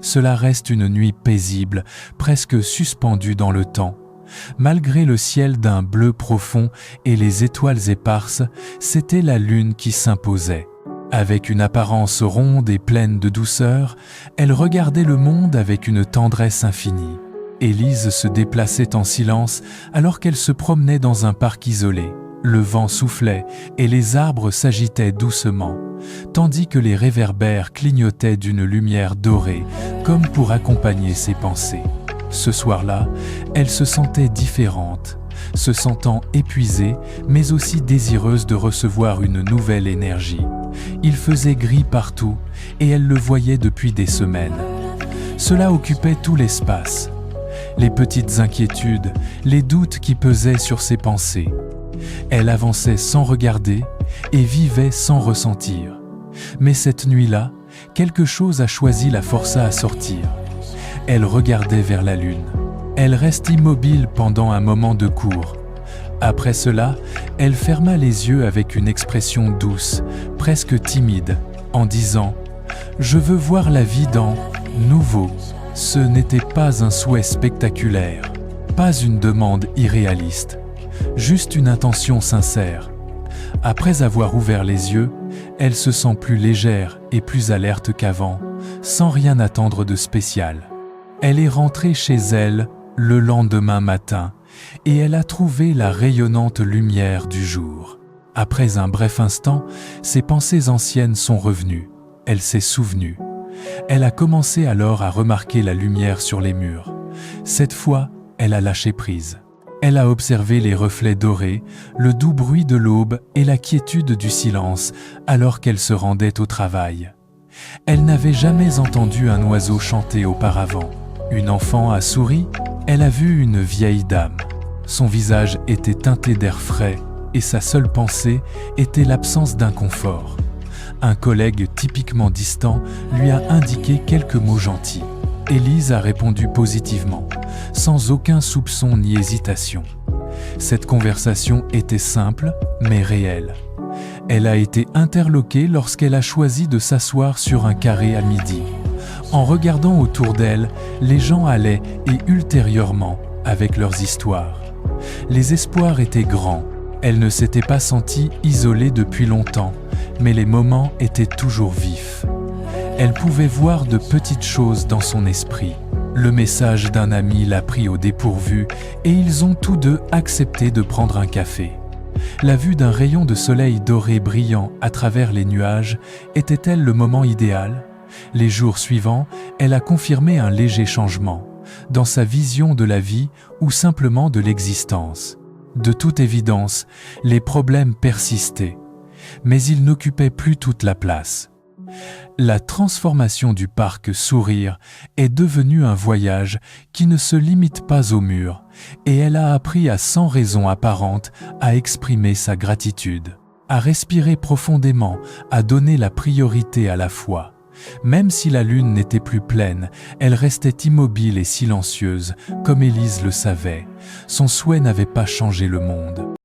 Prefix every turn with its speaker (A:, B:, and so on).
A: cela reste une nuit paisible, presque suspendue dans le temps. Malgré le ciel d'un bleu profond et les étoiles éparses, c'était la lune qui s'imposait. Avec une apparence ronde et pleine de douceur, elle regardait le monde avec une tendresse infinie. Élise se déplaçait en silence alors qu'elle se promenait dans un parc isolé. Le vent soufflait et les arbres s'agitaient doucement, tandis que les réverbères clignotaient d'une lumière dorée, comme pour accompagner ses pensées. Ce soir-là, elle se sentait différente, se sentant épuisée, mais aussi désireuse de recevoir une nouvelle énergie. Il faisait gris partout, et elle le voyait depuis des semaines. Cela occupait tout l'espace. Les petites inquiétudes, les doutes qui pesaient sur ses pensées. Elle avançait sans regarder et vivait sans ressentir. Mais cette nuit-là, quelque chose a choisi la força à sortir. Elle regardait vers la lune. Elle reste immobile pendant un moment de cours. Après cela, elle ferma les yeux avec une expression douce, presque timide, en disant « Je veux voir la vie dans nouveau ». Ce n'était pas un souhait spectaculaire, pas une demande irréaliste, juste une intention sincère. Après avoir ouvert les yeux, elle se sent plus légère et plus alerte qu'avant, sans rien attendre de spécial. Elle est rentrée chez elle le lendemain matin et elle a trouvé la rayonnante lumière du jour. Après un bref instant, ses pensées anciennes sont revenues. Elle s'est souvenue. Elle a commencé alors à remarquer la lumière sur les murs. Cette fois, elle a lâché prise. Elle a observé les reflets dorés, le doux bruit de l'aube et la quiétude du silence alors qu'elle se rendait au travail. Elle n'avait jamais entendu un oiseau chanter auparavant. Une enfant a souri, elle a vu une vieille dame. Son visage était teinté d'air frais et sa seule pensée était l'absence d'inconfort. Un collègue typiquement distant lui a indiqué quelques mots gentils. Élise a répondu positivement, sans aucun soupçon ni hésitation. Cette conversation était simple, mais réelle. Elle a été interloquée lorsqu'elle a choisi de s'asseoir sur un carré à midi. En regardant autour d'elle, les gens allaient et ultérieurement avec leurs histoires. Les espoirs étaient grands. Elle ne s'était pas sentie isolée depuis longtemps, mais les moments étaient toujours vifs. Elle pouvait voir de petites choses dans son esprit. Le message d'un ami l'a pris au dépourvu et ils ont tous deux accepté de prendre un café. La vue d'un rayon de soleil doré brillant à travers les nuages était-elle le moment idéal ? Les jours suivants, elle a confirmé un léger changement, dans sa vision de la vie ou simplement de l'existence. De toute évidence, les problèmes persistaient, mais ils n'occupaient plus toute la place. La transformation du parc Sourire est devenue un voyage qui ne se limite pas aux murs, et elle a appris à sans raison apparente à exprimer sa gratitude, à respirer profondément, à donner la priorité à la foi. Même si la lune n'était plus pleine, elle restait immobile et silencieuse, comme Élise le savait. Son souhait n'avait pas changé le monde.